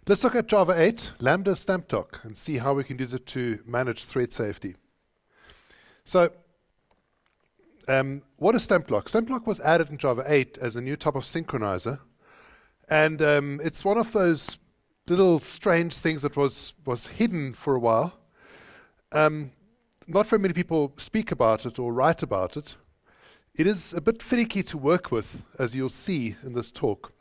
Let's look at Java 8, Lambdas and Stampedlock, and see how we can use it to manage thread safety. So, what is Stampedlock? Stampedlock was added in Java 8 as a new type of synchronizer, and it's one of those little strange things that was hidden for a while. Not very many people speak about it or write about it. It is a bit finicky to work with, as you'll see in this talk.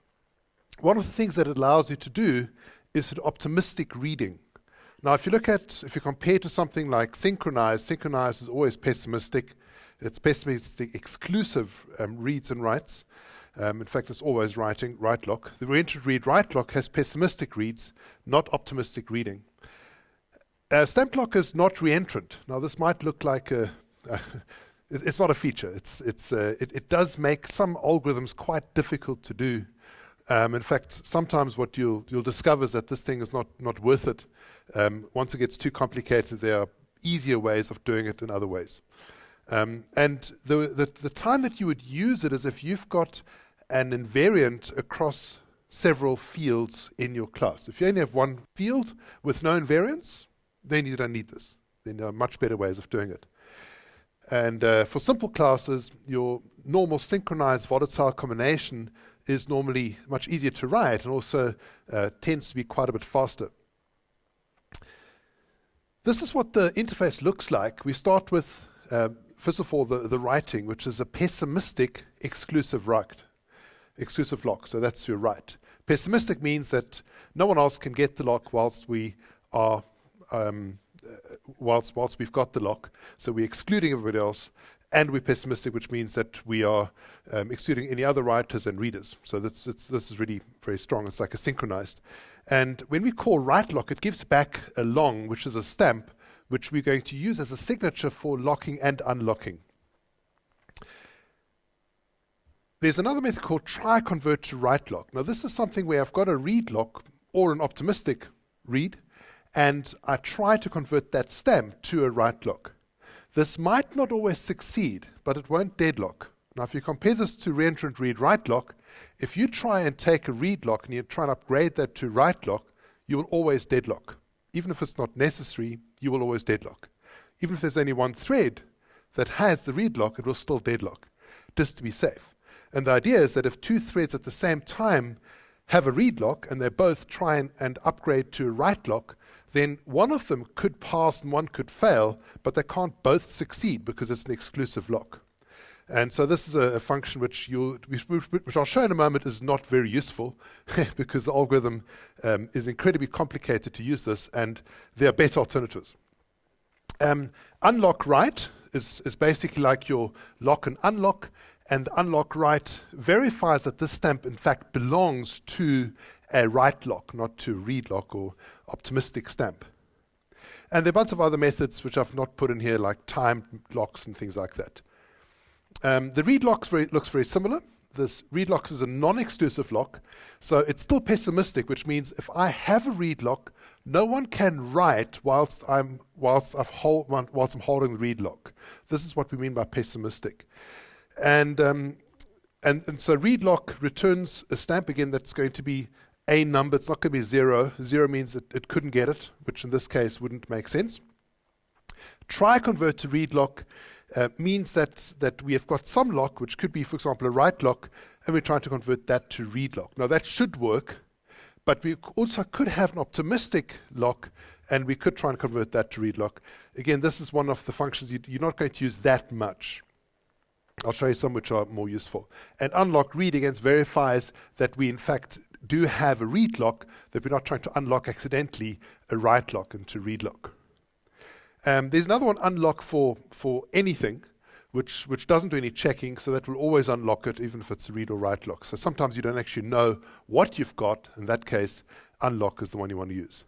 One of the things that it allows you to do is an optimistic reading. Now, if you compare to something like synchronize is always pessimistic. It's pessimistic exclusive reads and writes. In fact, it's always write lock. The reentrant read write lock has pessimistic reads, not optimistic reading. Stampedlock is not reentrant. Now, this might look like it's not a feature. It does make some algorithms quite difficult to do. In fact, sometimes what you'll discover is that this thing is not worth it. Once it gets too complicated, there are easier ways of doing it than other ways. And the time that you would use it is if you've got an invariant across several fields in your class. If you only have one field with no invariants, then you don't need this. Then there are much better ways of doing it. And for simple classes, your normal synchronized volatile combination is normally much easier to write and also tends to be quite a bit faster. This is what the interface looks like. We start with, first of all, the writing, which is a pessimistic exclusive lock. So that's your write. Pessimistic means that no one else can get the lock whilst we are whilst we've got the lock. So we're excluding everybody else. And we're pessimistic, which means that we are excluding any other writers and readers. So this is really very strong. It's like a synchronized. And when we call write lock, it gives back a long, which is a stamp, which we're going to use as a signature for locking and unlocking. There's another method called try convert to write lock. Now this is something where I've got a read lock or an optimistic read, and I try to convert that stamp to a write lock. This might not always succeed, but it won't deadlock. Now, if you compare this to reentrant read write lock, if you try and take a read lock and you try and upgrade that to write lock, you will always deadlock. Even if it's not necessary, you will always deadlock. Even if there's only one thread that has the read lock, it will still deadlock, just to be safe. And the idea is that if two threads at the same time have a read lock and they both try and upgrade to a write lock, then one of them could pass and one could fail, but they can't both succeed because it's an exclusive lock. And so this is a function which I'll show in a moment is not very useful because the algorithm is incredibly complicated to use this, and there are better alternatives. Unlock write is basically like your lock and unlock, and the unlock write verifies that this stamp in fact belongs to a write lock, not to read lock or optimistic stamp. And there are a bunch of other methods which I've not put in here, like timed locks and things like that. The read lock looks very similar. This read lock is a non-exclusive lock, so it's still pessimistic, which means if I have a read lock, no one can write whilst I'm holding the read lock. This is what we mean by pessimistic. And so read lock returns a stamp again that's going to be a number. It's not going to be 0. 0 means that it couldn't get it, which in this case wouldn't make sense. Try convert to read lock means that we have got some lock, which could be, for example, a write lock, and we're trying to convert that to read lock. Now that should work, but we also could have an optimistic lock, and we could try and convert that to read lock. Again, this is one of the functions you're not going to use that much. I'll show you some which are more useful. And unlock read against verifies that we in fact do have a read lock, that we're not trying to unlock accidentally a write lock into read lock. There's another one, unlock for anything, which doesn't do any checking, so that will always unlock it even if it's a read or write lock. So sometimes you don't actually know what you've got. In that case, unlock is the one you want to use.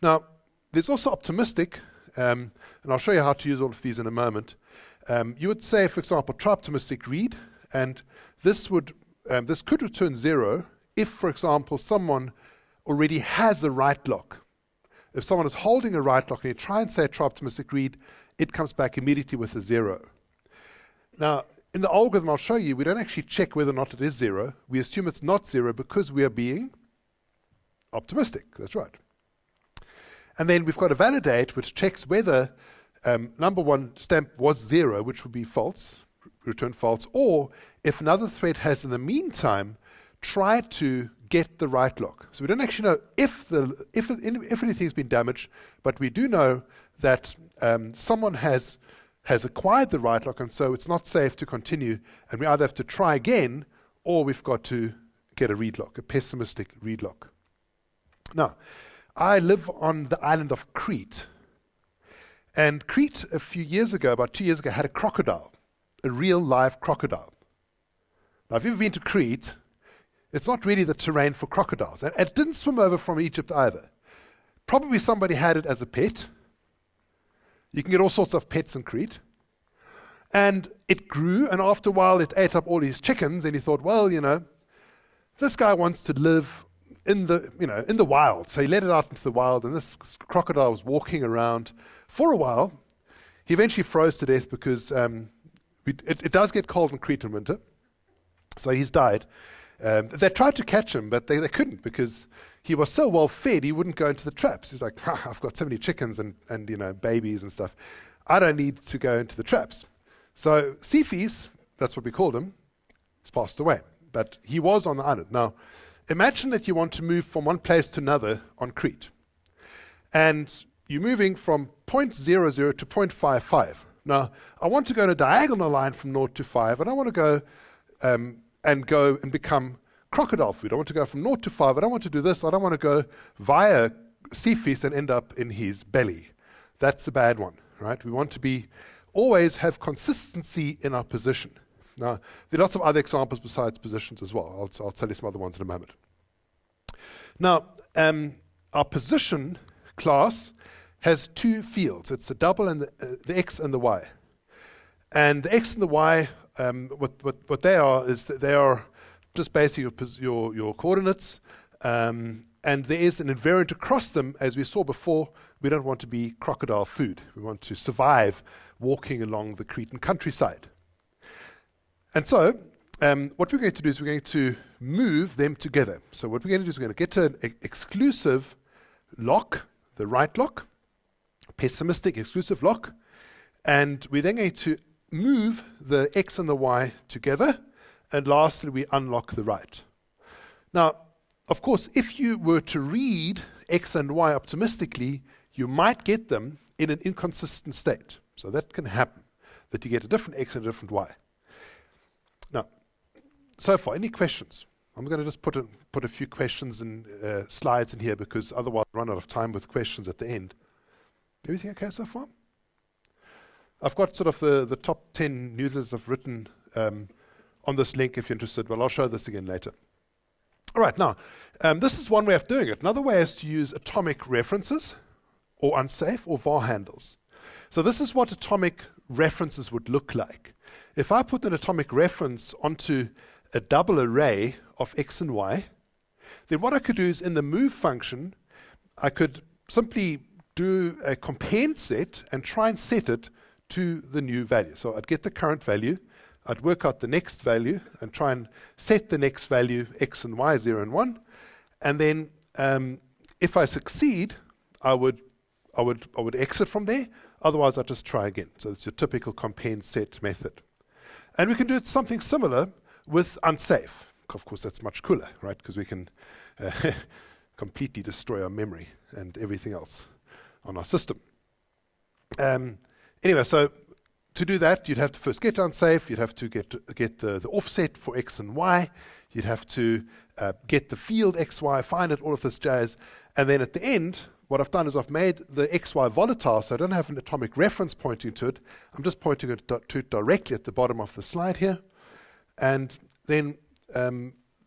Now, there's also optimistic, and I'll show you how to use all of these in a moment. You would say, for example, try optimistic read, and this could return 0 if, for example, someone already has a write lock. If someone is holding a write lock and you try and say try optimistic read, it comes back immediately with a 0. Now, in the algorithm I'll show you, we don't actually check whether or not it is 0. We assume it's not 0 because we are being optimistic. That's right. And then we've got to validate, which checks whether number one stamp was 0, which would be false, return false, or if another thread has in the meantime tried to get the right lock. So we don't actually know if anything's been damaged, but we do know that someone has acquired the right lock, and so it's not safe to continue, and we either have to try again or we've got to get a read lock, a pessimistic read lock. Now, I live on the island of Crete, and Crete a few years ago, about 2 years ago, had a crocodile, a real live crocodile. Now, if you've been to Crete, it's not really the terrain for crocodiles, and it didn't swim over from Egypt either. Probably somebody had it as a pet. You can get all sorts of pets in Crete. And it grew, and after a while it ate up all his chickens, and he thought, well, this guy wants to live in the wild. So he let it out into the wild, and this crocodile was walking around for a while. He eventually froze to death because it does get cold in Crete in winter. So he's died. They tried to catch him, but they couldn't because he was so well fed he wouldn't go into the traps. He's like, I've got so many chickens and babies and stuff. I don't need to go into the traps. So Cephes, that's what we called him, has passed away. But he was on the island. Now, imagine that you want to move from one place to another on Crete. And you're moving from 0.00 to 0.55. Now, I want to go in a diagonal line from 0 to 5, and I want to go and become crocodile food. I want to go from 0 to 5. I don't want to do this. I don't want to go via Cephes and end up in his belly. That's the bad one, right? We want to always have consistency in our position. Now, there are lots of other examples besides positions as well. I'll tell you some other ones in a moment. Now, our position class has two fields. It's a double and the X and the Y. And the X and the Y, what they are is that they are just basically your coordinates, and there is an invariant across them. As we saw before, we don't want to be crocodile food. We want to survive walking along the Cretan countryside. And so what we're going to do is we're going to move them together. So what we're going to do is we're going to get to an exclusive lock, the right lock, pessimistic exclusive lock, and we're then going to move the X and the Y together, and lastly we unlock the right. Now, of course, if you were to read X and Y optimistically, you might get them in an inconsistent state. So that can happen, that you get a different X and a different Y. Now, so far, any questions? I'm going to just put a few questions and slides in here because otherwise I'll run out of time with questions at the end. Everything okay so far? I've got sort of the top 10 newsletters I've written on this link if you're interested. Well, I'll show this again later. All right, now, this is one way of doing it. Another way is to use atomic references or unsafe or VarHandles. So this is what atomic references would look like. If I put an atomic reference onto a double array of X and Y, then what I could do is in the move function, I could simply do a compare set and try and set it to the new value. So I'd get the current value, I'd work out the next value and try and set the next value X and Y, 0 and 1. And then if I succeed, I would exit from there. Otherwise, I'd just try again. So it's your typical compare set method. And we can do something similar with unsafe. Of course, that's much cooler, right? Because we can completely destroy our memory and everything else on our system. Anyway, so to do that, you'd have to first get unsafe. You'd have to get the offset for X and Y. You'd have to get the field X, Y, find it, all of this jazz. And then at the end, what I've done is I've made the XY volatile, so I don't have an atomic reference pointing to it. I'm just pointing it to it directly at the bottom of the slide here. And then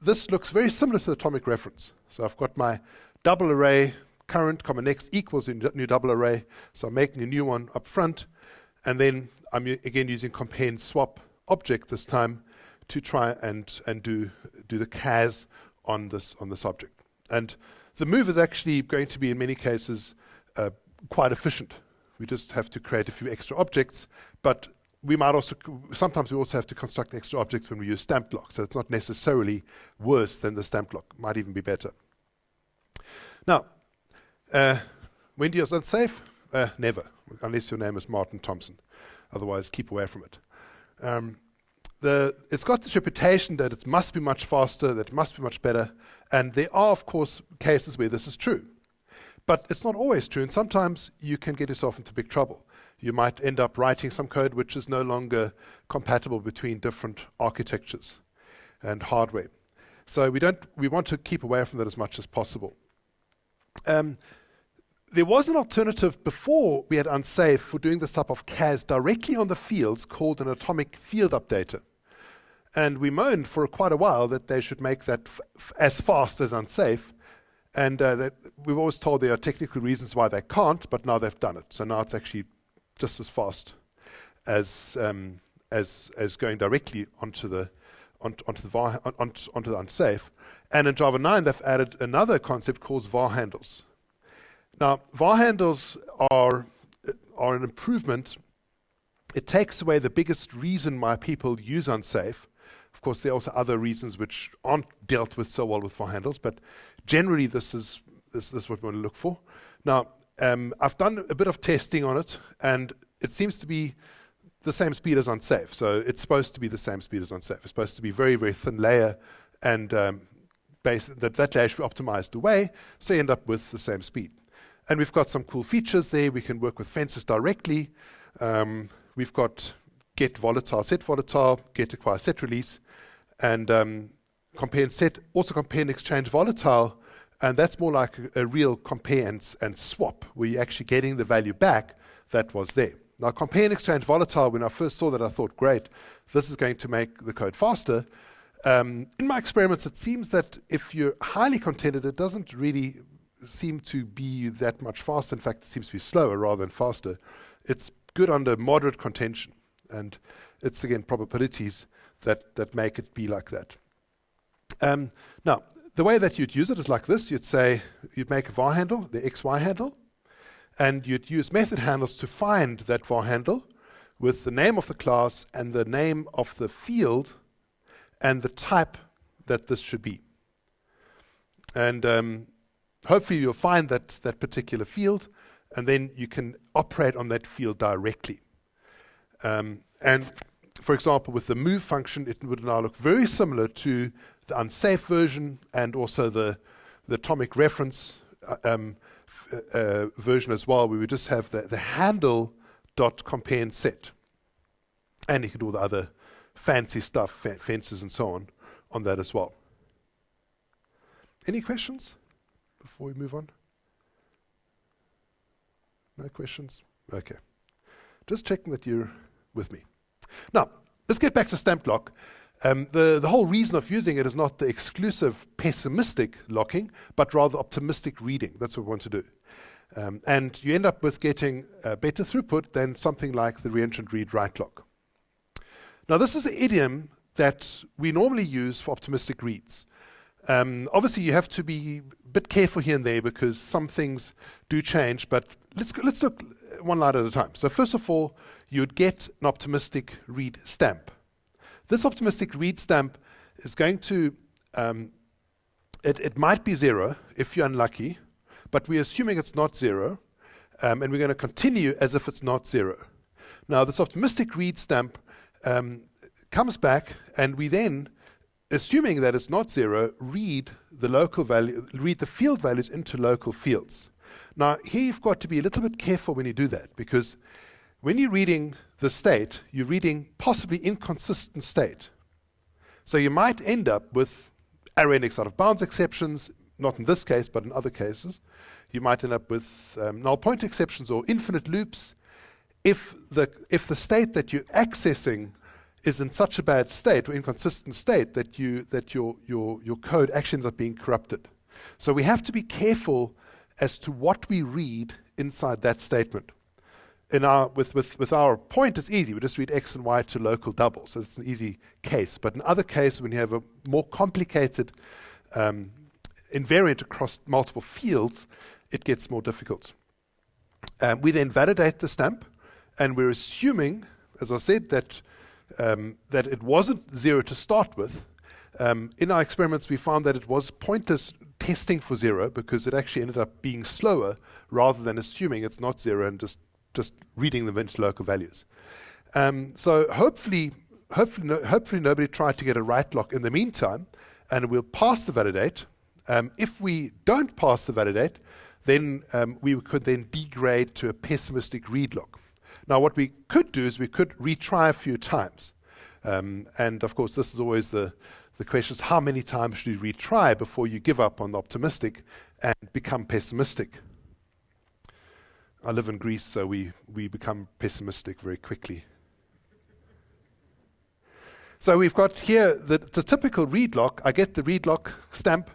this looks very similar to the atomic reference. So I've got my double array, current, comma next equals a new double array. So I'm making a new one up front. And then I'm again using compare and swap object this time to try and do the cas on this object. And the move is actually going to be, in many cases, quite efficient. We just have to create a few extra objects, but sometimes we also have to construct extra objects when we use stamped lock, so it's not necessarily worse than the stamped lock, might even be better. Now, when do you use unsafe? Never, unless your name is Martin Thompson. Otherwise, keep away from it. It's got this reputation that it must be much faster, that it must be much better, and there are, of course, cases where this is true. But it's not always true, and sometimes you can get yourself into big trouble. You might end up writing some code which is no longer compatible between different architectures and hardware. So we want to keep away from that as much as possible. There was an alternative before we had Unsafe for doing this type of CAS directly on the fields called an atomic field updater. And we moaned for quite a while that they should make that as fast as Unsafe. And that we've always told there are technical reasons why they can't, but now they've done it. So now it's actually just as fast as going directly onto the Unsafe. And in Java 9, they've added another concept called VarHandles. Now, VarHandles are an improvement. It takes away the biggest reason why people use Unsafe. Of course, there are also other reasons which aren't dealt with so well with VarHandles, but generally this is what we want to look for. Now, I've done a bit of testing on it, and it seems to be the same speed as Unsafe. So it's supposed to be the same speed as Unsafe. It's supposed to be very, very thin layer, and that layer should be optimized away, so you end up with the same speed. And we've got some cool features there. We can work with fences directly. We've got get volatile, set volatile, get acquire, set release, and compare and set, also compare and exchange volatile. And that's more like a real compare and swap, where you're actually getting the value back that was there. Now, compare and exchange volatile, when I first saw that, I thought, great, this is going to make the code faster. In my experiments, it seems that if you're highly contented, it doesn't really seem to be that much faster. In fact, it seems to be slower rather than faster. It's good under moderate contention. And it's, again, probabilities that make it be like that. Now, the way that you'd use it is like this. You'd make a var handle, the XY handle, and you'd use method handles to find that var handle with the name of the class and the name of the field and the type that this should be. And hopefully you'll find that particular field, and then you can operate on that field directly. And for example, with the move function, it would now look very similar to the unsafe version and also the AtomicReference version as well, where we just have the handle dot compare and set. And you can do all the other fancy stuff, fences and so on that as well. Any questions before we move on? No questions? Okay. Just checking that you're with me. Now, let's get back to Stampedlock. The whole reason of using it is not the exclusive pessimistic locking, but rather optimistic reading. That's what we want to do. And you end up with getting better throughput than something like the reentrant read-write lock. Now, this is the idiom that we normally use for optimistic reads. Obviously, you have to be a bit careful here and there because some things do change, but let's look one line at a time. So first of all, you would get an optimistic read stamp. This optimistic read stamp is going to, it might be 0 if you're unlucky, but we're assuming it's not 0, and we're going to continue as if it's not 0. Now, this optimistic read stamp comes back, and we then, assuming that it's not 0, read the local value, read the field values into local fields. Now, here you've got to be a little bit careful when you do that, because when you're reading the state, you're reading possibly inconsistent state. So you might end up with array index out of bounds exceptions, not in this case, but in other cases. You might end up with null point exceptions or infinite loops. If the state that you're accessing is in such a bad state or inconsistent state that your code actually ends up being corrupted. So we have to be careful as to what we read inside that statement. With our point, it's easy. We just read x and y to local double, so it's an easy case. But in other cases, when you have a more complicated invariant across multiple fields, it gets more difficult. We then validate the stamp, and we're assuming, as I said, that it wasn't 0 to start with. In our experiments, we found that it was pointers testing for 0 because it actually ended up being slower rather than assuming it's not 0 and just reading them into local values. So hopefully nobody tried to get a right lock in the meantime, and we'll pass the validate. If we don't pass the validate, then we could then degrade to a pessimistic read lock. Now what we could do is we could retry a few times. And of course this is always the question is how many times should you retry before you give up on the optimistic and become pessimistic? I live in Greece, so we become pessimistic very quickly. So we've got here the typical read lock. I get the read lock stamp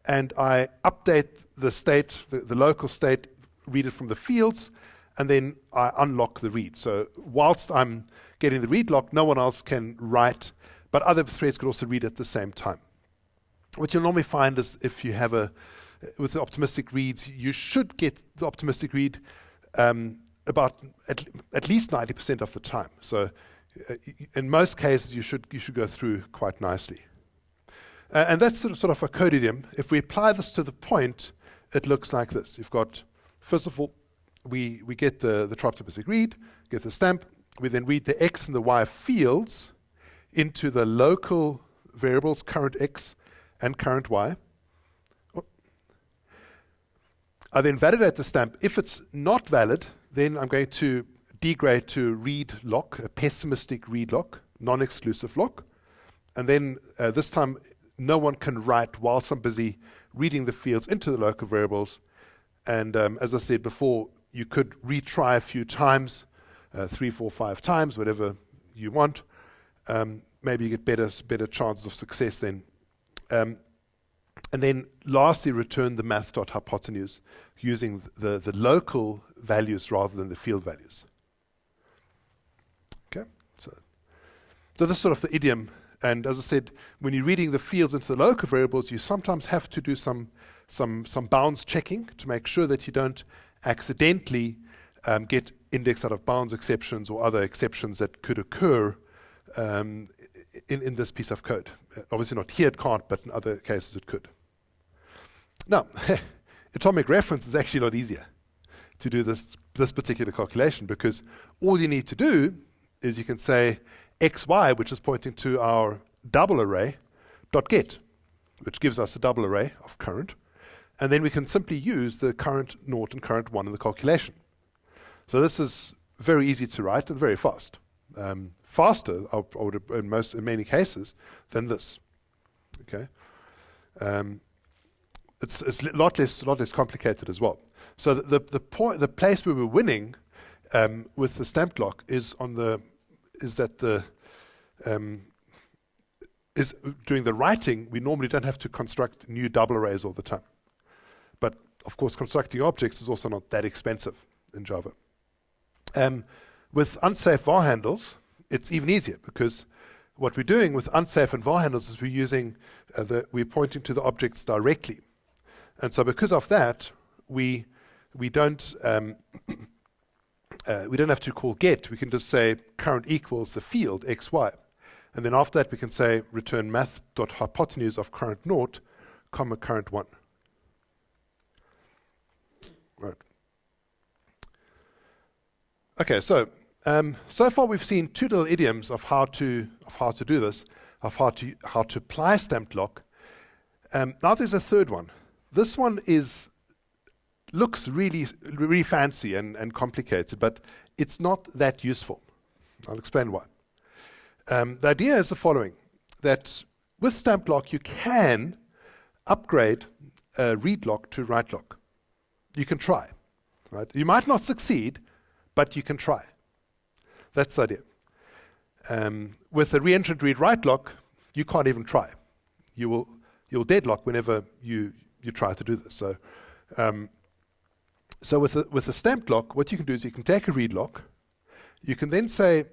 and I update the state, the local state, read it from the fields, and then I unlock the read. So whilst I'm getting the read lock, no one else can write, but other threads could also read at the same time. What you'll normally find is if you have with the optimistic reads, you should get the optimistic read about at least 90% of the time. So in most cases, you should go through quite nicely. And that's sort of a code idiom. If we apply this to the point, it looks like this. You've got, first of all, we get the true optimistic read, get the stamp. We then read the x and the y fields into the local variables current x and current y. I then validate the stamp. If it's not valid, then I'm going to degrade to read lock, a pessimistic read lock, non-exclusive lock. And then this time, no one can write whilst I'm busy reading the fields into the local variables. And as I said before, you could retry a few times, 3, 4, 5 times, whatever you want. Maybe you get better chances of success then. And then lastly, return the math.hypotenuse using the local values rather than the field values. Okay, so this is sort of the idiom. And as I said, when you're reading the fields into the local variables, you sometimes have to do some bounds checking to make sure that you don't accidentally get index out of bounds exceptions or other exceptions that could occur in this piece of code. Obviously not here it can't, but in other cases it could. Now, AtomicReference is actually a lot easier to do this particular calculation, because all you need to do is you can say xy, which is pointing to our double array, dot get, which gives us a double array of current, and then we can simply use the current 0 and current 1 in the calculation. So this is very easy to write and very fast. Faster, I would in many cases, than this. Okay, it's a lot less complicated as well. So the place where we're winning with the stamped lock is doing the writing. We normally don't have to construct new double arrays all the time. But of course, constructing objects is also not that expensive in Java. With unsafe VarHandles, it's even easier, because what we're doing with unsafe and VarHandles is we're pointing to the objects directly, and so because of that, we don't have to call get. We can just say current equals the field xy, and then after that we can say return math.hypotenuse of current 0, comma current 1. Right. Okay, so so far we've seen two little idioms of how to do this, of how to apply stamped lock. Now there's a third one. This one looks really fancy and complicated, but it's not that useful. I'll explain why. The idea is the following: that with stamped lock you can upgrade read lock to write lock. You can try. Right? You might not succeed, but you can try. That's the idea. With the reentrant read write lock, you can't even try. You'll deadlock whenever you try to do this. So with the stamped lock, what you can do is you can take a read lock. You can then say,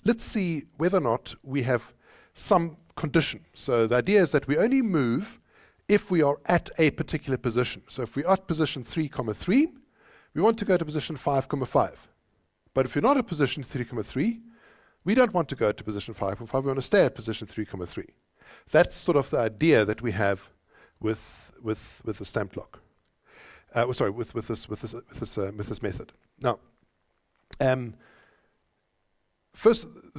let's see whether or not we have some condition. So the idea is that we only move if we are at a particular position. So if we're at position 3,3, we want to go to position 5,5. But if you're not at position 3,3, we don't want to go to position 5,5. We want to stay at position 3,3. That's sort of the idea that we have with the stamped lock. Sorry, with this method. Now, the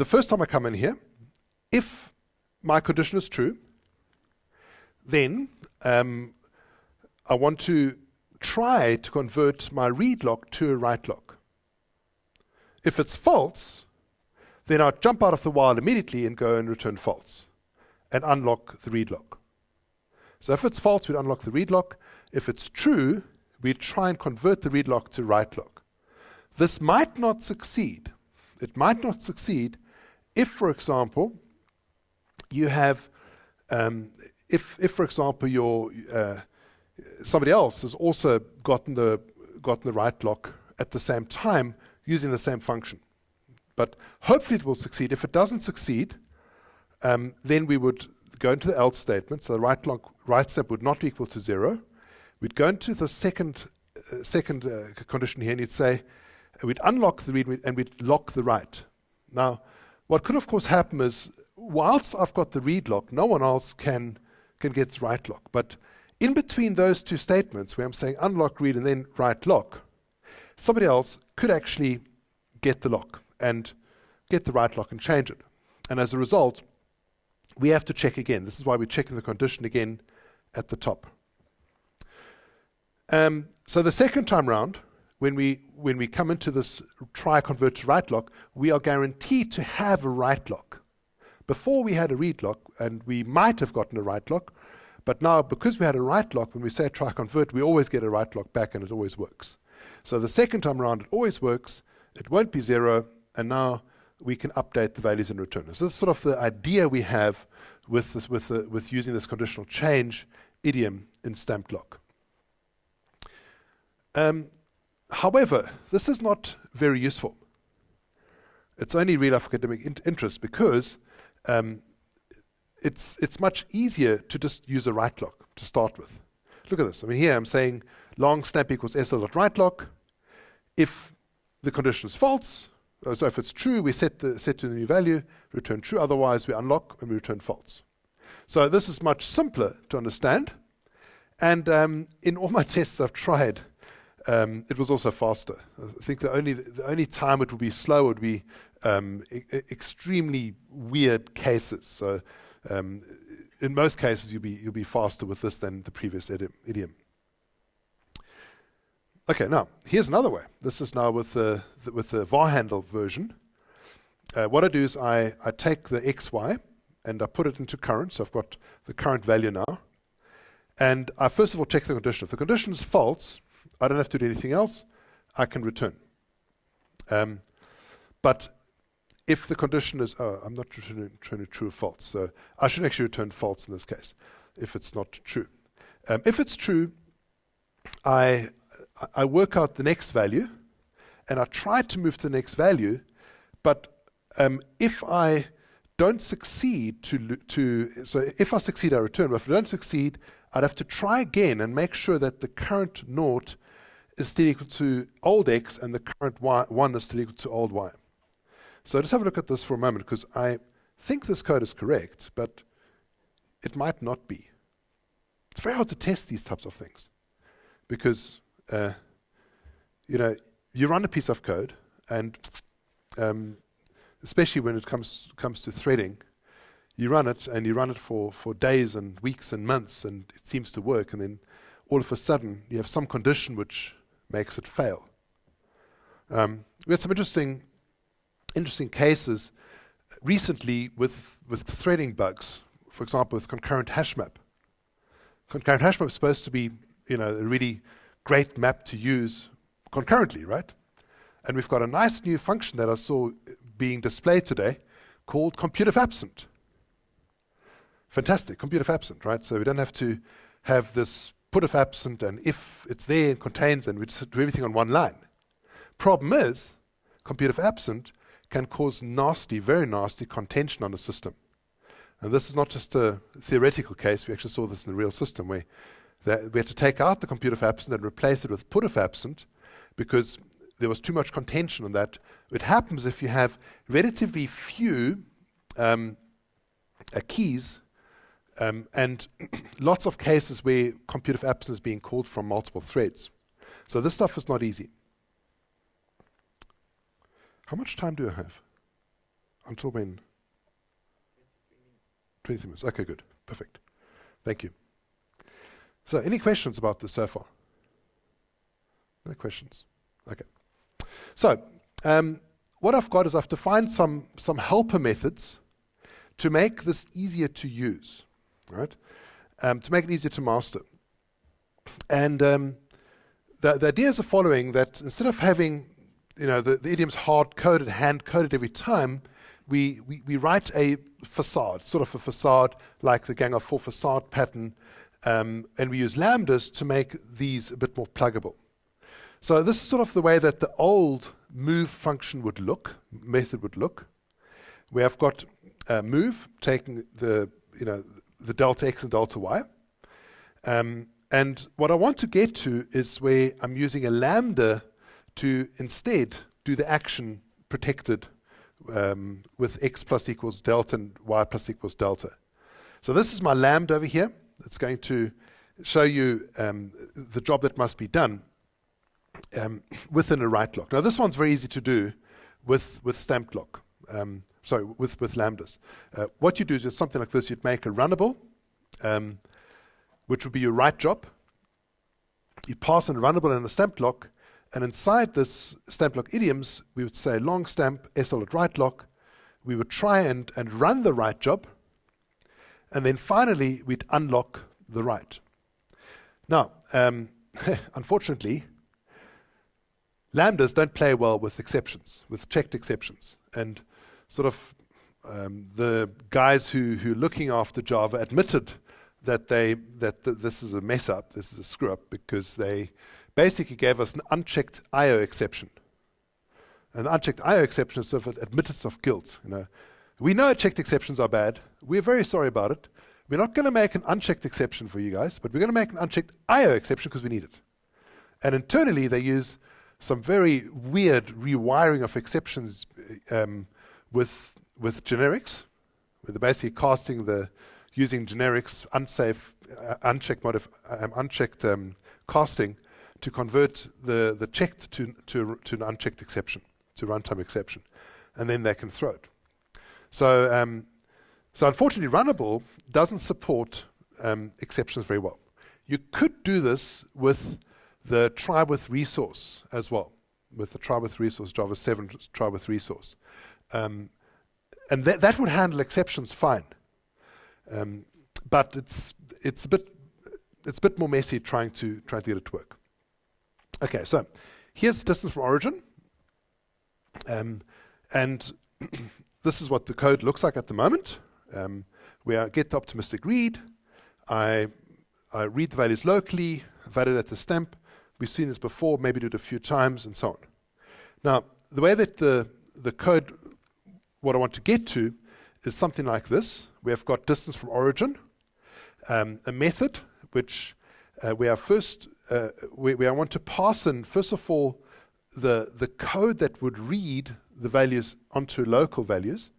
first time I come in here, if my condition is true, then I want to try to convert my read lock to a write lock. If it's false, then I'll jump out of the while immediately and go and return false and unlock the read lock. So if it's false, we'd unlock the read lock. If it's true, we try and convert the read lock to write lock. This might not succeed. It might not succeed if, for example, you have, if for example, your somebody else has also gotten the write lock at the same time using the same function. But hopefully it will succeed. If it doesn't succeed, then we would go into the else statement. So the write step would not be equal to 0. We'd go into the second condition here, and you'd say, we'd unlock the read and we'd lock the write. Now, what could of course happen is, whilst I've got the read lock, no one else can get the write lock. But in between those two statements, where I'm saying unlock read and then write lock, somebody else could actually get the lock and get the write lock and change it. And as a result, we have to check again. This is why we're checking the condition again at the top. So the second time round, when we come into this try convert to write lock, we are guaranteed to have a write lock. Before we had a read lock, and we might have gotten a write lock, but now because we had a write lock, when we say try convert, we always get a write lock back, and it always works. So the second time around, it always works. It won't be 0, and now we can update the values in return. So this is sort of the idea we have with using this conditional change idiom in stamped lock. However, this is not very useful. It's only real of academic interest because it's much easier to just use a write lock to start with. Look at this. I mean, here I'm saying long stamp equals sl.write lock. If the condition is false, so if it's true, we set to the new value, return true. Otherwise, we unlock and we return false. So this is much simpler to understand. And in all my tests I've tried, it was also faster. I think the only time it would be slow would be extremely weird cases. So in most cases, you'll be faster with this than the previous idiom. Okay, now here's another way. This is now with the VarHandle version. What I do is I take the XY and I put it into current. So I've got the current value now. And I first of all check the condition. If the condition is false, I don't have to do anything else. I can return. But if the condition is, I'm not returning true or false. So I should actually return false in this case, if it's not true. If it's true, I work out the next value, and I try to move to the next value. But if I don't succeed so if I succeed, I return. But if I don't succeed, I'd have to try again and make sure that the current naught is still equal to old x and the current 1 is still equal to old y. So just have a look at this for a moment, because I think this code is correct, but it might not be. It's very hard to test these types of things, because you run a piece of code, and especially when it comes to threading, you run it for days and weeks and months, and it seems to work, and then all of a sudden you have some condition which makes it fail. We had some interesting cases recently with threading bugs. For example, with concurrent hashmap. Concurrent hashmap is supposed to be a really great map to use concurrently, right? And we've got a nice new function that I saw being displayed today called compute_if_absent. Fantastic, compute_if_absent, right? So we don't have to have this put_if_absent and if it's there and contains, and we just do everything on one line. Problem is, compute_if_absent can cause very nasty contention on the system. And this is not just a theoretical case. We actually saw this in the real system, where we had to take out the compute_if_absent and replace it with put_if_absent because there was too much contention on that. It happens if you have relatively few keys and lots of cases where computative absence is being called from multiple threads. So this stuff is not easy. How much time do I have? Until when? 23 minutes. Okay, good. Perfect. Thank you. So any questions about this so far? No questions? Okay. So what I've got is I've defined some helper methods to make this easier to use, right? To make it easier to master. And the idea is the following, that instead of having the idioms hard-coded, hand-coded every time, we write a facade, sort of a facade like the gang of 4 facade pattern, and we use lambdas to make these a bit more pluggable. So this is sort of the way that the old move function would look, method would look, where I've got move taking the delta x and delta y. And what I want to get to is where I'm using a lambda to instead do the action protected with x plus equals delta and y plus equals delta. So this is my lambda over here. It's going to show you the job that must be done within a write lock. Now this one's very easy to do with stamped lock. With lambdas. What you do is something like this. You'd make a runnable, which would be your write job. You pass in a runnable and a stamped lock, and inside this stamped lock idioms, we would say long stamp SL at write lock. We would try and run the write job, and then finally we'd unlock the write. Now, unfortunately, lambdas don't play well with exceptions, with checked exceptions, and sort of the guys who are looking after Java admitted that this is a mess up, this is a screw up, because they basically gave us an unchecked IO exception. And the unchecked IO exception is sort of an admittance of guilt. We know checked exceptions are bad. We're very sorry about it. We're not going to make an unchecked exception for you guys, but we're going to make an unchecked IO exception because we need it. And internally, they use some very weird rewiring of exceptions with generics, where they're basically casting using generics, unsafe, unchecked casting to convert the checked to an unchecked exception, to runtime exception, and then they can throw it. So unfortunately, Runnable doesn't support exceptions very well. You could do this with the try with resource as well, with the try with resource, Java 7 try with resource. And that would handle exceptions fine. But it's a bit more messy trying to get it to work. Okay, so here's distance from origin. And this is what the code looks like at the moment. Where I get the optimistic read, I read the values locally, validate the stamp. We've seen this before, maybe do it a few times, and so on. Now, the way that the code, what I want to get to, is something like this. We have got distance from origin, a method which where I want to pass in, first of all, the code that would read the values onto local values,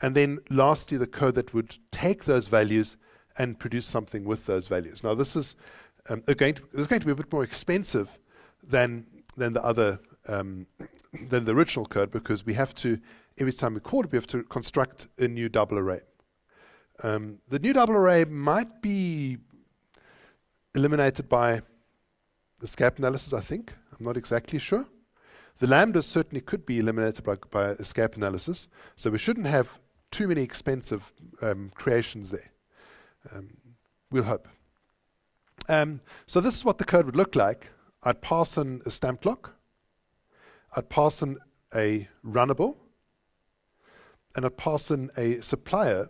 and then lastly the code that would take those values and produce something with those values. Now this is going to be a bit more expensive than the other than the original code, because we have to, every time we call it, we have to construct a new double array. The new double array might be eliminated by escape analysis, I think. I'm not exactly sure. The lambdas certainly could be eliminated by escape analysis, so we shouldn't have too many expensive creations there. We'll hope. So this is what the code would look like. I'd pass in a stamped lock. I'd pass in a runnable. And I'd pass in a supplier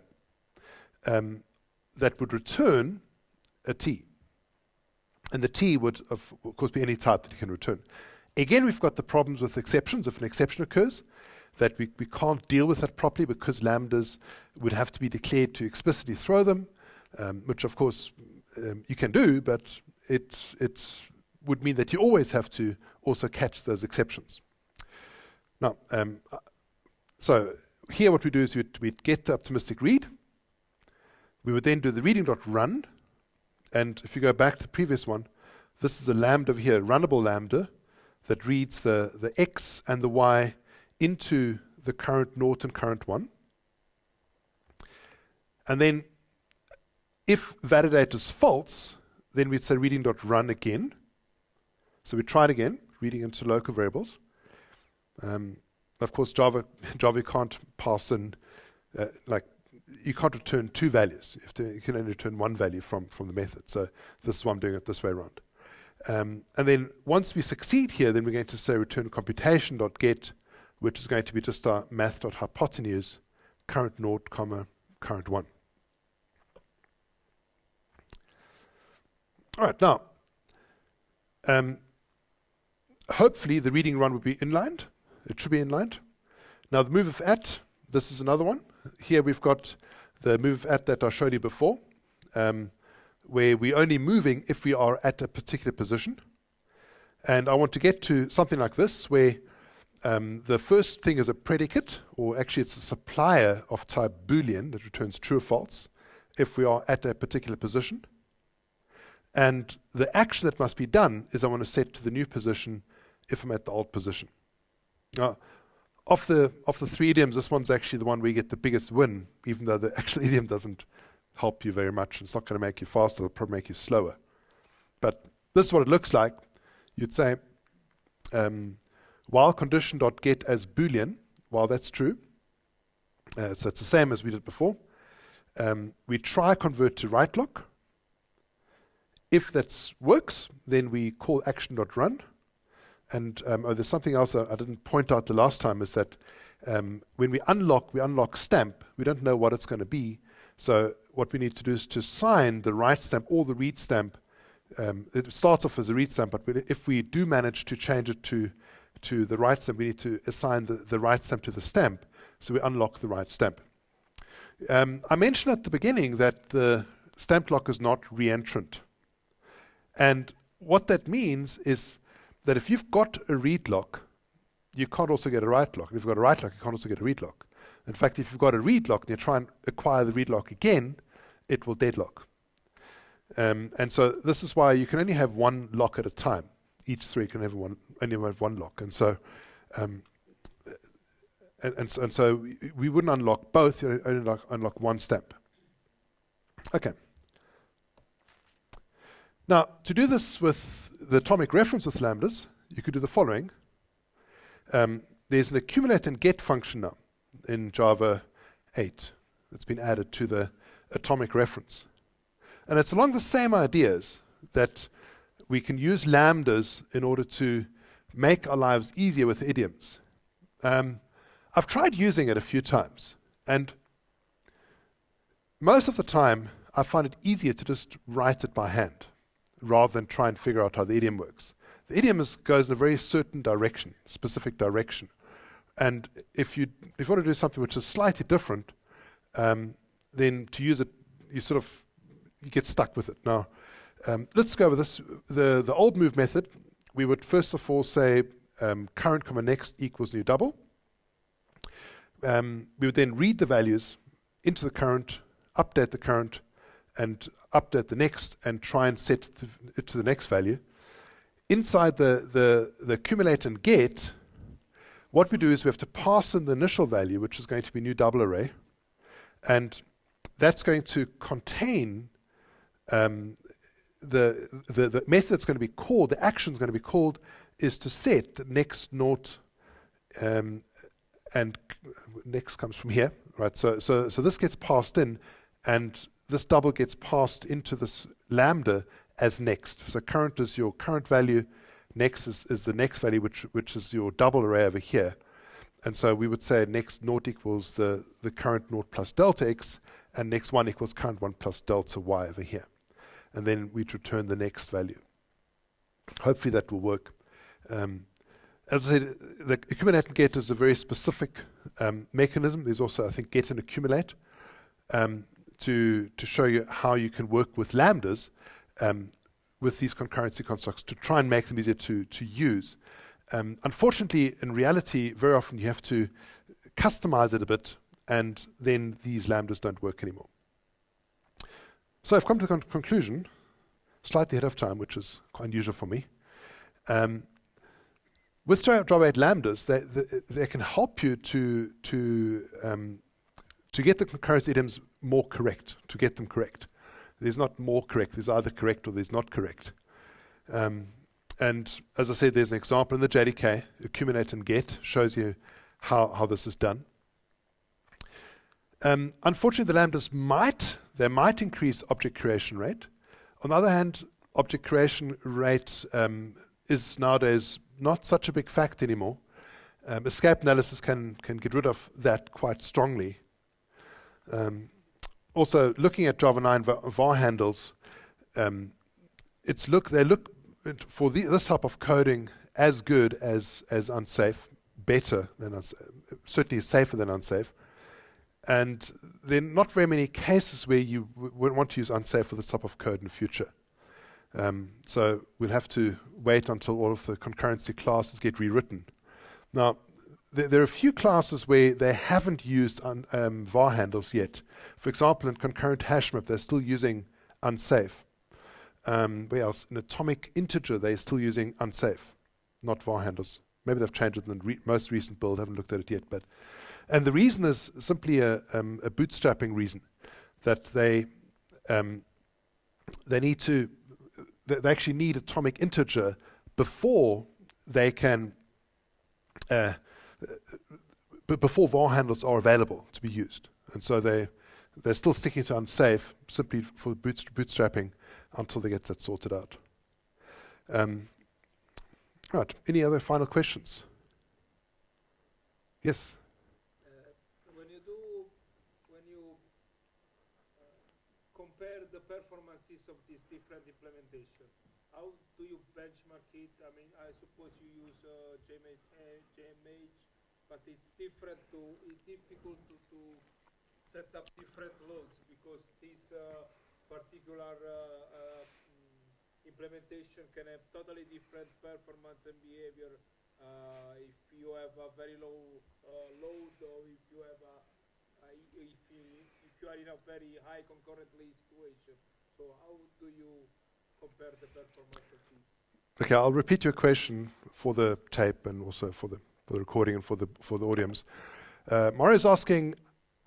that would return a T. And the T would, of course, be any type that you can return. Again, we've got the problems with exceptions. If an exception occurs, that we can't deal with that properly because lambdas would have to be declared to explicitly throw them, which, of course, you can do, but it would mean that you always have to also catch those exceptions. Now, so here what we do is we get the optimistic read. we would then do the reading.run. And if you go back to the previous one, this is a lambda over here, runnable lambda, that reads the x and the y into the current 0 and current 1. And then if validate is false, then we'd say reading.run again. So we try it again, reading into local variables. Of course, Java you can't pass in, you can't return two values. You can only return one value from the method. So this is why I'm doing it this way around. And then once we succeed here, then we're going to say return computation.get, which is going to be just our math.hypotenuse, current 0, current 1. All right, now, hopefully the reading run will be inlined. It should be inlined. Now the move of at, this is another one. Here we've got the move at that I showed you before, where we're only moving if we are at a particular position. And I want to get to something like this, where the first thing is a predicate, or actually it's a supplier of type Boolean that returns true or false if we are at a particular position. And the action that must be done is I want to set to the new position if I'm at the old position. Now, of the three idioms, this one's actually the one where you get the biggest win, even though the actual idiom doesn't help you very much. It's not going to make you faster, it'll probably make you slower. But this is what it looks like. You'd say, while condition.get as Boolean, while that's true, so it's the same as we did before, we try convert to right lock. If that works, then we call action.run. And there's something else I didn't point out the last time, is that when we unlock stamp. We don't know what it's going to be. So what we need to do is to assign the write stamp or the read stamp. It starts off as a read stamp, but if we do manage to change it to the write stamp, we need to assign the write stamp to the stamp. So we unlock the write stamp. I mentioned at the beginning that the stamp lock is not reentrant. And what that means is that if you've got a read lock, you can't also get a write lock. If you've got a write lock, you can't also get a read lock. In fact, if you've got a read lock and you try and acquire the read lock again, it will deadlock. And so this is why you can only have one lock at a time. Each three can only have one lock. And so so we wouldn't unlock both, you only unlock one stamp. Okay. Now, to do this with the atomic reference with lambdas, you could do the following. There's an accumulate and get function now in Java 8 that's been added to the atomic reference. And it's along the same ideas that we can use lambdas in order to make our lives easier with idioms. I've tried using it a few times, and most of the time I find it easier to just write it by hand rather than try and figure out how the idiom works. The idiom goes in a very certain direction, specific direction. And if you want to do something which is slightly different, then to use it, you get stuck with it. Now, let's go over this. The old move method, we would first of all say current comma next equals new double. We would then read the values into the current, update the current, and update the next, and try and set it to the next value. Inside the accumulate and get, what we do is we have to pass in the initial value, which is going to be new double array, and that's going to contain the method that's going to be called, the action is going to be called, is to set the next naught, and next comes from here, right? So this gets passed in, and this double gets passed into this lambda as next. So current is your current value, next is the next value, which is your double array over here. And so we would say next naught equals the current naught plus delta x, and next 1 equals current 1 plus delta y over here. And then we'd return the next value. Hopefully that will work. As I said, the accumulate and get is a very specific mechanism. There's also, I think, get and accumulate to show you how you can work with lambdas with these concurrency constructs to try and make them easier to use. Unfortunately, in reality, very often you have to customize it a bit, and then these lambdas don't work anymore. So I've come to the conclusion, slightly ahead of time, which is quite unusual for me. With Java 8 lambdas, they can help you to get the concurrence idioms more correct, to get them correct. There's not more correct, there's either correct or there's not correct. And as I said, there's an example in the JDK, accumulate and get, shows you how this is done. Unfortunately, the lambdas might increase object creation rate. On the other hand, object creation rate is nowadays not such a big fact anymore. Escape analysis can get rid of that quite strongly. Also, looking at Java 9 VarHandles, they look for this type of coding as good as unsafe, better than unsafe, certainly safer than unsafe. And there are not very many cases where you would want to use unsafe for this type of code in the future. So we'll have to wait until all of the concurrency classes get rewritten. Now, there are a few classes where they haven't used VarHandles yet. For example, in Concurrent Hashmap, they're still using unsafe. Where else? In atomic integer, they're still using unsafe, not VarHandles. Maybe they've changed it in the most recent build. I haven't looked at it yet. And the reason is simply a bootstrapping reason, that they actually need atomic integer before they can, before VarHandles are available to be used. And so they're still sticking to unsafe simply for bootstrapping until they get that sorted out. Right, any other final questions? Yes? When you compare the performances of these different implementations, how do you benchmark it? I mean, I suppose you use JMH, but it's difficult to set up different loads because this particular implementation can have totally different performance and behavior if you have a very low load or if you have if you are in a very high concurrently situation. So how do you compare the performance of these? Okay, I'll repeat your question for the tape and also for the recording and for the audience. Mario is asking,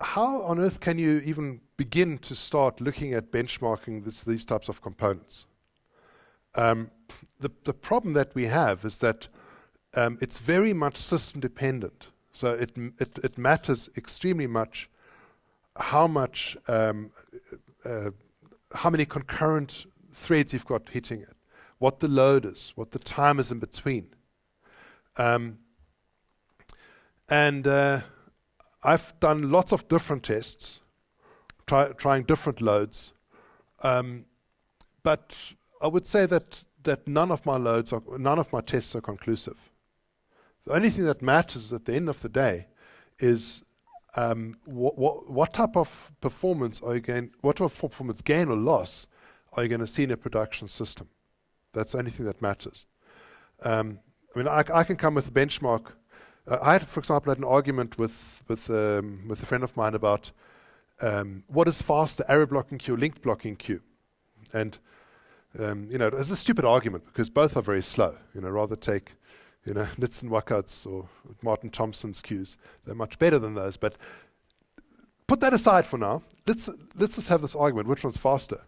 how on earth can you even begin to start looking at benchmarking these types of components? The problem that we have is that it's very much system dependent. So it matters extremely much how many concurrent threads you've got hitting it, what the load is, what the time is in between. I've done lots of different tests, trying different loads, but I would say that none of my tests are conclusive. The only thing that matters at the end of the day is what type of performance what type of performance gain or loss are you going to see in a production system? That's the only thing that matters. I mean, I can come with a benchmark. I had, for example, an argument with a friend of mine about what is faster, arrow blocking queue or linked blocking queue, and it's a stupid argument because both are very slow. Rather take Nitz and Wackhart's or Martin Thompson's queues. They're much better than those. But put that aside for now. Let's just have this argument: which one's faster?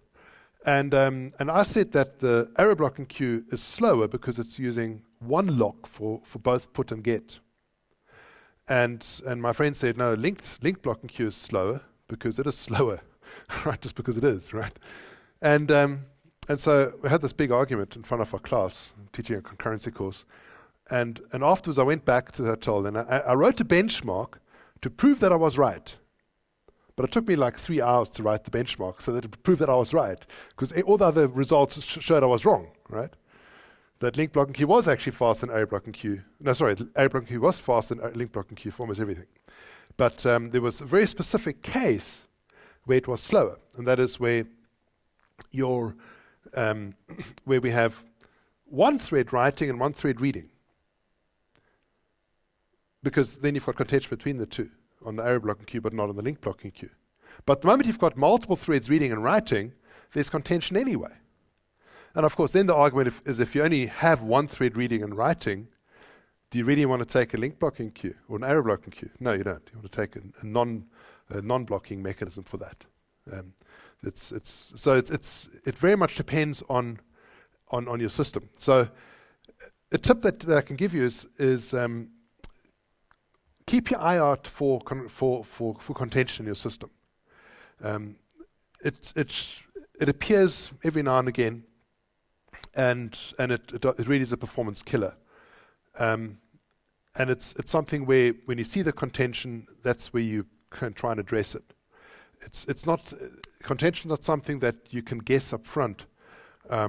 And I said that the arrow blocking queue is slower because it's using one lock for both put and get. And my friend said, no, linked blocking queue is slower because it is slower, right? Just because it is, right? And so we had this big argument in front of our class, teaching a concurrency course. And afterwards I went back to the hotel and I wrote a benchmark to prove that I was right. But it took me like 3 hours to write the benchmark so that it would prove that I was right. Because all the other results showed I was wrong, right? That link blocking queue was actually faster than array blocking queue. No, sorry, array blocking queue was faster than link blocking queue for almost everything. But there was a very specific case where it was slower. And that is where where we have one thread writing and one thread reading. Because then you've got contention between the two on the arrow blocking queue, but not on the link blocking queue. But the moment you've got multiple threads reading and writing, there's contention anyway. And of course, then the argument is if you only have one thread reading and writing, do you really want to take a link blocking queue or an arrow blocking queue? No, you don't. You want to take a non-blocking mechanism for that. It very much depends on your system. So a tip that I can give you is keep your eye out for contention in your system. It appears every now and again, and it really is a performance killer. And it's something where when you see the contention, that's where you can try and address it. It's not contention, not something that you can guess up front. There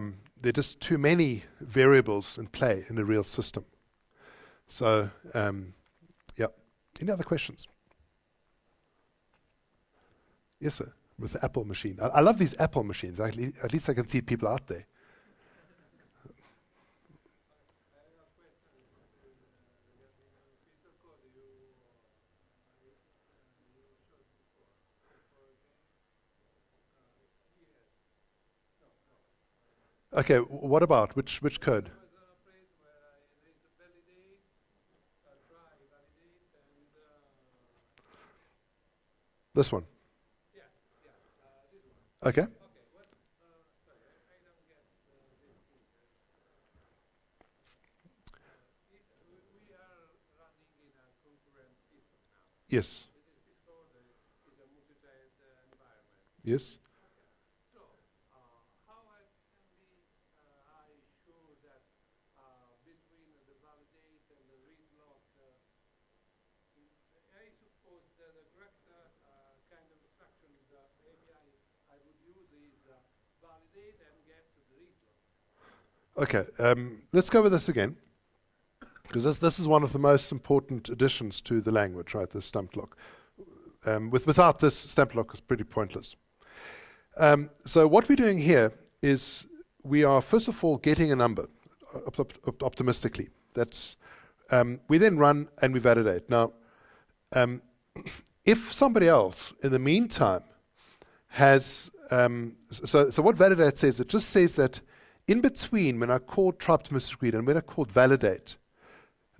are just too many variables in play in a real system. So, yeah. Any other questions? Yes, sir. With the Apple machine. I love these Apple machines. At least I can see people out there. Okay, what about? Which code? This one? Okay. Yes. Yes. Okay, let's go with this again, because this is one of the most important additions to the language, right? The stamped lock. Without this, stamped lock is pretty pointless. So what we're doing here is we are first of all getting a number optimistically. That's we then run and we validate. Now, if somebody else in the meantime has so what validate says, it just says that in between when I called try optimistic read and when I called validate,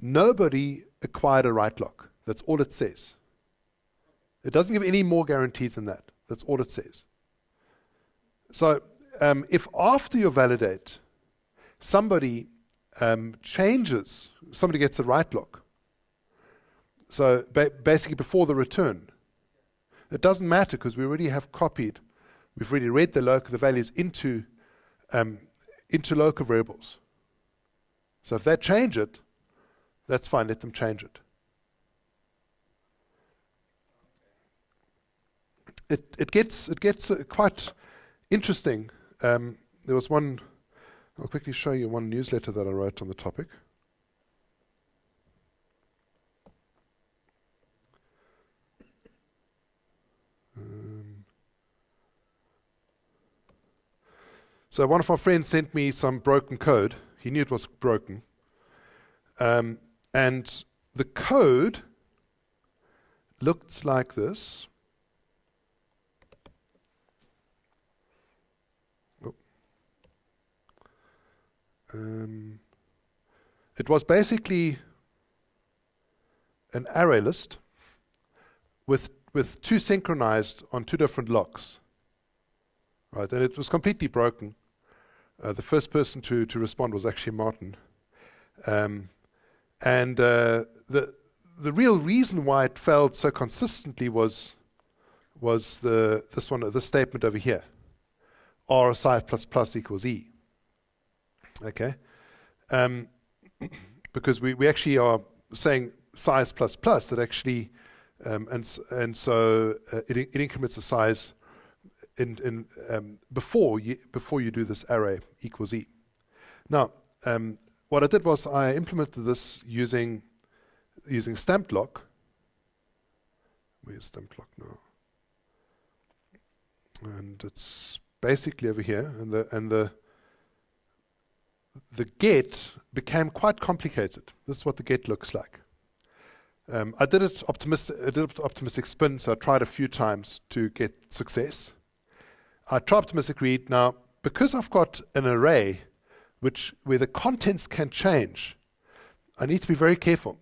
nobody acquired a write lock. That's all it says. It doesn't give any more guarantees than that. That's all it says. So if after your validate, somebody changes, somebody gets a write lock, so basically before the return, it doesn't matter because we already have copied, we've already read the values into local variables. So if they change it, that's fine, let them change it. It gets quite interesting. There was one, I'll quickly show you one newsletter that I wrote on the topic. So one of our friends sent me some broken code. He knew it was broken. And the code looked like this. It was basically an array list with two synchronized on two different locks. Right, and it was completely broken. The first person to respond was actually Martin. And the real reason why it failed so consistently was this statement over here. R psi plus plus equals E. Okay? Because we actually are saying size plus plus that actually, and so it increments the size before you do this array equals E. Now, what I did was I implemented this using stamped lock. Where's stamped lock now? And it's basically over here, and the get became quite complicated. This is what the get looks like. I did it optimistic spin, so I tried a few times to get success. I try optimistic read. Now, because I've got an array where the contents can change, I need to be very careful.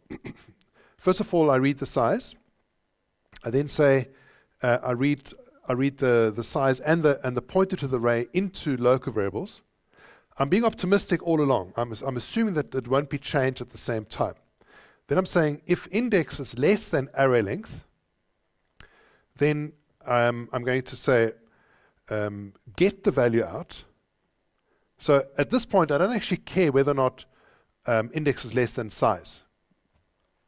First of all, I read the size. I then say I read the size and the pointer to the array into local variables. I'm being optimistic all along. I'm assuming that it won't be changed at the same time. Then I'm saying if index is less than array length, then I'm going to say get the value out. So at this point, I don't actually care whether or not index is less than size.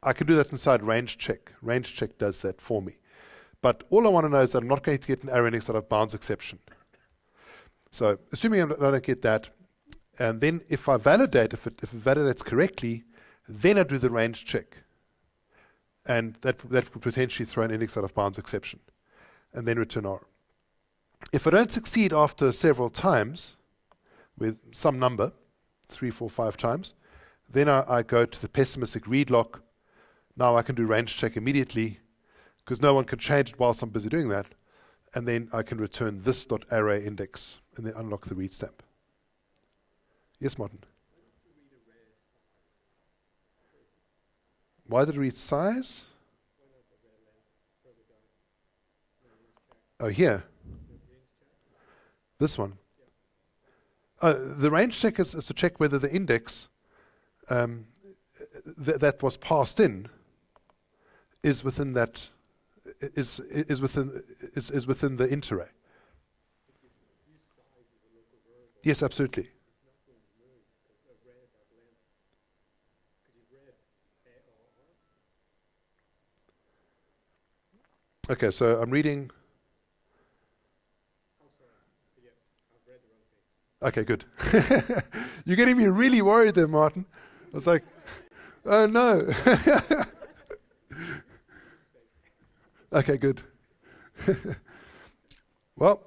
I can do that inside range check. Range check does that for me. But all I want to know is that I'm not going to get an array index out of bounds exception. So assuming I don't get that, and then if I validate, if it validates correctly, then I do the range check. And that would potentially throw an index out of bounds exception. And then return R. If I don't succeed after several times, with some number, 3, 4, 5 times, then I go to the pessimistic read lock. Now I can do range check immediately, because no one can change it whilst I'm busy doing that. And then I can return this.array index, and then unlock the read stamp. Yes, Martin? Why did it read size? Oh, here. This one. The range check is to check whether the index that was passed in is within that is within the int array. Yes, absolutely. Okay, so I'm reading. Okay, good. You're getting me really worried there, Martin. I was like, oh no. Okay, good. Well,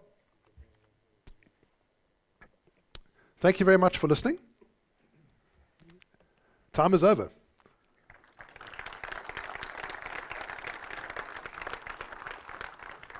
thank you very much for listening. Time is over.